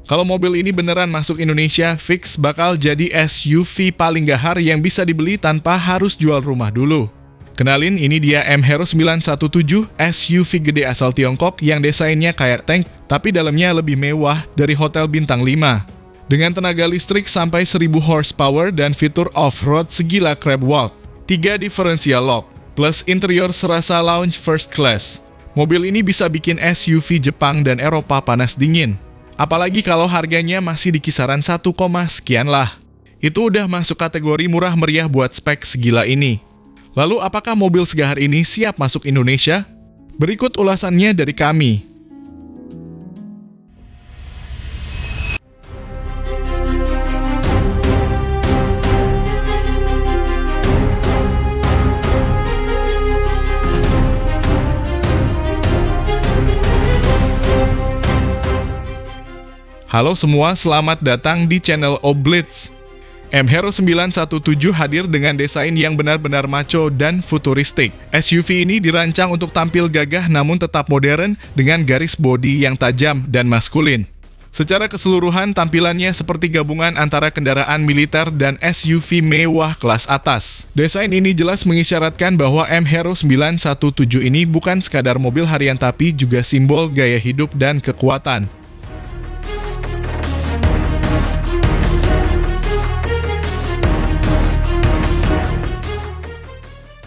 Kalau mobil ini beneran masuk Indonesia, fix bakal jadi SUV paling gahar yang bisa dibeli tanpa harus jual rumah dulu. Kenalin, ini dia M-Hero 917, SUV gede asal Tiongkok yang desainnya kayak tank, tapi dalamnya lebih mewah dari hotel bintang 5. Dengan tenaga listrik sampai 1000 horsepower dan fitur off-road segila crab walk, 3 differential lock, plus interior serasa lounge first class. Mobil ini bisa bikin SUV Jepang dan Eropa panas dingin. Apalagi kalau harganya masih di kisaran 1, sekian lah. Itu udah masuk kategori murah meriah buat spek segila ini. Lalu apakah mobil segahar ini siap masuk Indonesia? Berikut ulasannya dari kami. Halo semua, selamat datang di channel Oblitz. M-Hero 917 hadir dengan desain yang benar-benar macho dan futuristik. SUV ini dirancang untuk tampil gagah namun tetap modern dengan garis bodi yang tajam dan maskulin. Secara keseluruhan, tampilannya seperti gabungan antara kendaraan militer dan SUV mewah kelas atas. Desain ini jelas mengisyaratkan bahwa M-Hero 917 ini bukan sekadar mobil harian tapi juga simbol gaya hidup dan kekuatan.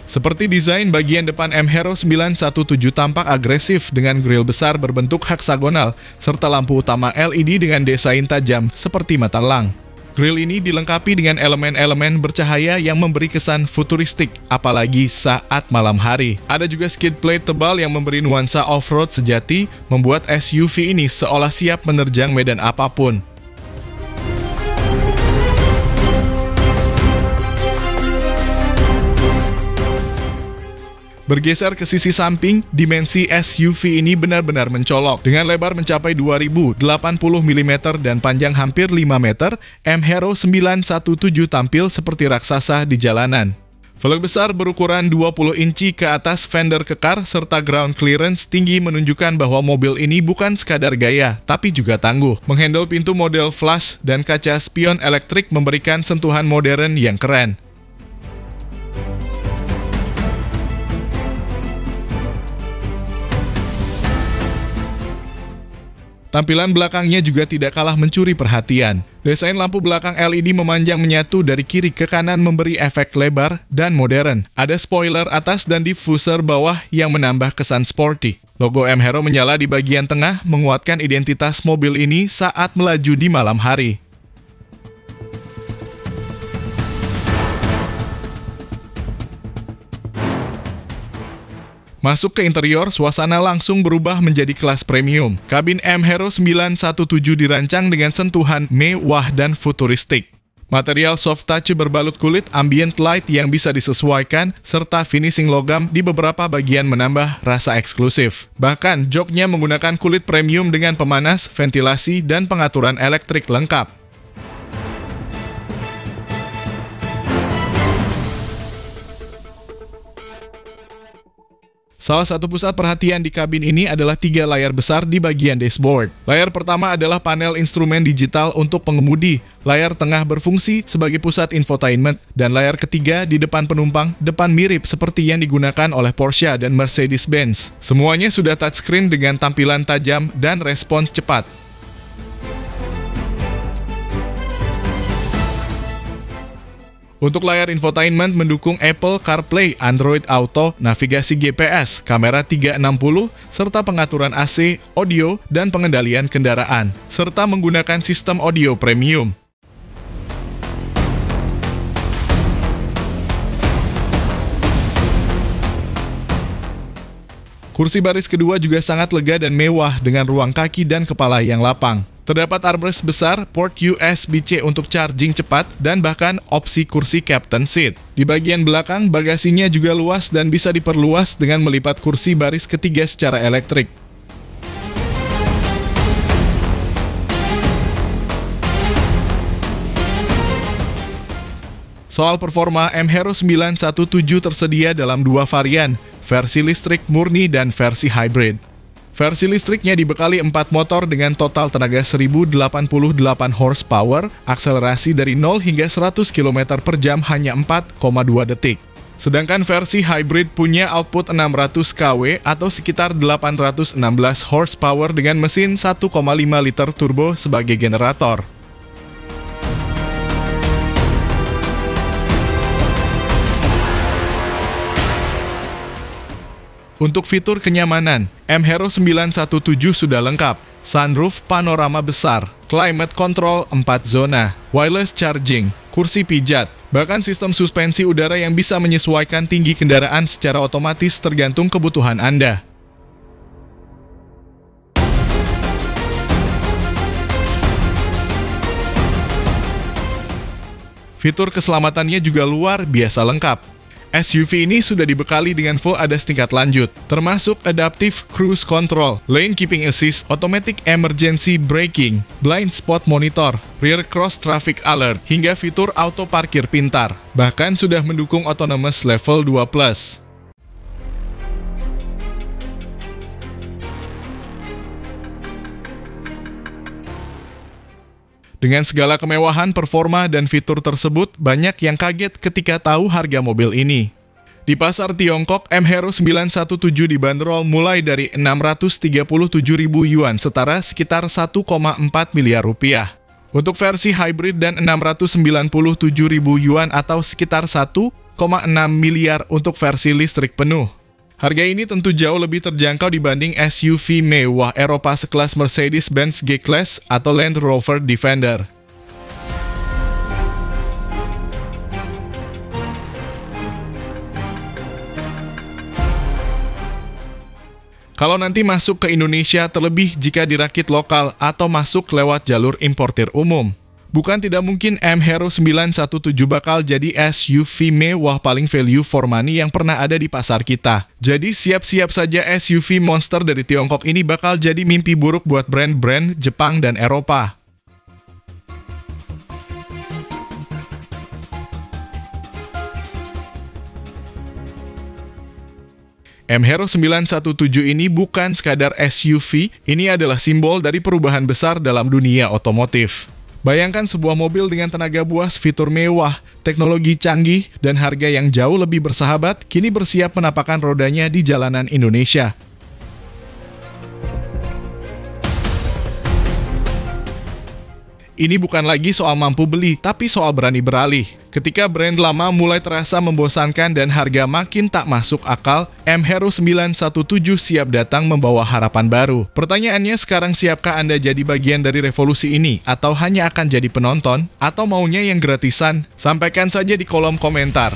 Seperti desain bagian depan M-Hero 917 tampak agresif dengan grill besar berbentuk heksagonal, serta lampu utama LED dengan desain tajam seperti mata elang. Grill ini dilengkapi dengan elemen-elemen bercahaya yang memberi kesan futuristik, apalagi saat malam hari. Ada juga skid plate tebal yang memberi nuansa off-road sejati, membuat SUV ini seolah siap menerjang medan apapun. Bergeser ke sisi samping, dimensi SUV ini benar-benar mencolok. Dengan lebar mencapai 2080 mm dan panjang hampir 5 meter, M-Hero 917 tampil seperti raksasa di jalanan. Velg besar berukuran 20 inci ke atas fender kekar serta ground clearance tinggi menunjukkan bahwa mobil ini bukan sekadar gaya, tapi juga tangguh. Menghandle pintu model flash dan kaca spion elektrik memberikan sentuhan modern yang keren. Tampilan belakangnya juga tidak kalah mencuri perhatian. Desain lampu belakang LED memanjang menyatu dari kiri ke kanan memberi efek lebar dan modern. Ada spoiler atas dan diffuser bawah yang menambah kesan sporty. Logo M-Hero menyala di bagian tengah menguatkan identitas mobil ini saat melaju di malam hari. Masuk ke interior, suasana langsung berubah menjadi kelas premium. Kabin M-Hero 917 dirancang dengan sentuhan mewah dan futuristik. Material soft touch berbalut kulit ambient light yang bisa disesuaikan, serta finishing logam di beberapa bagian menambah rasa eksklusif. Bahkan, joknya menggunakan kulit premium dengan pemanas, ventilasi, dan pengaturan elektrik lengkap. Salah satu pusat perhatian di kabin ini adalah 3 layar besar di bagian dashboard. Layar pertama adalah panel instrumen digital untuk pengemudi, layar tengah berfungsi sebagai pusat infotainment, dan layar ketiga di depan penumpang, depan mirip seperti yang digunakan oleh Porsche dan Mercedes-Benz. Semuanya sudah touchscreen dengan tampilan tajam dan respons cepat. Untuk layar infotainment mendukung Apple CarPlay, Android Auto, navigasi GPS, kamera 360, serta pengaturan AC, audio, dan pengendalian kendaraan, serta menggunakan sistem audio premium. Kursi baris kedua juga sangat lega dan mewah dengan ruang kaki dan kepala yang lapang. Terdapat armrest besar, port USB-C untuk charging cepat, dan bahkan opsi kursi captain seat. Di bagian belakang, bagasinya juga luas dan bisa diperluas dengan melipat kursi baris ketiga secara elektrik. Soal performa, M-Hero 917 tersedia dalam 2 varian, versi listrik murni dan versi hybrid. Versi listriknya dibekali 4 motor dengan total tenaga 1088 horsepower, akselerasi dari 0 hingga 100 km per jam hanya 4,2 detik. Sedangkan versi hybrid punya output 600 kW atau sekitar 816 horsepower dengan mesin 1,5 liter turbo sebagai generator. Untuk fitur kenyamanan, M-Hero 917 sudah lengkap. Sunroof panorama besar, climate control 4 zona, wireless charging, kursi pijat, bahkan sistem suspensi udara yang bisa menyesuaikan tinggi kendaraan secara otomatis tergantung kebutuhan Anda. Fitur keselamatannya juga luar biasa lengkap. SUV ini sudah dibekali dengan full ADAS tingkat lanjut, termasuk Adaptive Cruise Control, Lane Keeping Assist, Automatic Emergency Braking, Blind Spot Monitor, Rear Cross Traffic Alert, hingga fitur auto parkir pintar. Bahkan sudah mendukung Autonomous Level 2+. Dengan segala kemewahan, performa, dan fitur tersebut, banyak yang kaget ketika tahu harga mobil ini. Di pasar Tiongkok, M-Hero 917 dibanderol mulai dari 637.000 yuan, setara sekitar 1,4 miliar rupiah. Untuk versi hybrid dan 697.000 yuan atau sekitar 1,6 miliar untuk versi listrik penuh. Harga ini tentu jauh lebih terjangkau dibanding SUV mewah Eropa sekelas Mercedes-Benz G-Class atau Land Rover Defender. Kalau nanti masuk ke Indonesia, terlebih jika dirakit lokal atau masuk lewat jalur importir umum. Bukan tidak mungkin M-Hero 917 bakal jadi SUV mewah paling value for money yang pernah ada di pasar kita. Jadi siap-siap saja SUV monster dari Tiongkok ini bakal jadi mimpi buruk buat brand-brand Jepang dan Eropa. M-Hero 917 ini bukan sekadar SUV, ini adalah simbol dari perubahan besar dalam dunia otomotif. Bayangkan sebuah mobil dengan tenaga buas, fitur mewah, teknologi canggih, dan harga yang jauh lebih bersahabat, kini bersiap menapakkan rodanya di jalanan Indonesia. Ini bukan lagi soal mampu beli, tapi soal berani beralih. Ketika brand lama mulai terasa membosankan dan harga makin tak masuk akal, M-Hero 917 siap datang membawa harapan baru. Pertanyaannya sekarang, siapkah Anda jadi bagian dari revolusi ini? Atau hanya akan jadi penonton? Atau maunya yang gratisan? Sampaikan saja di kolom komentar.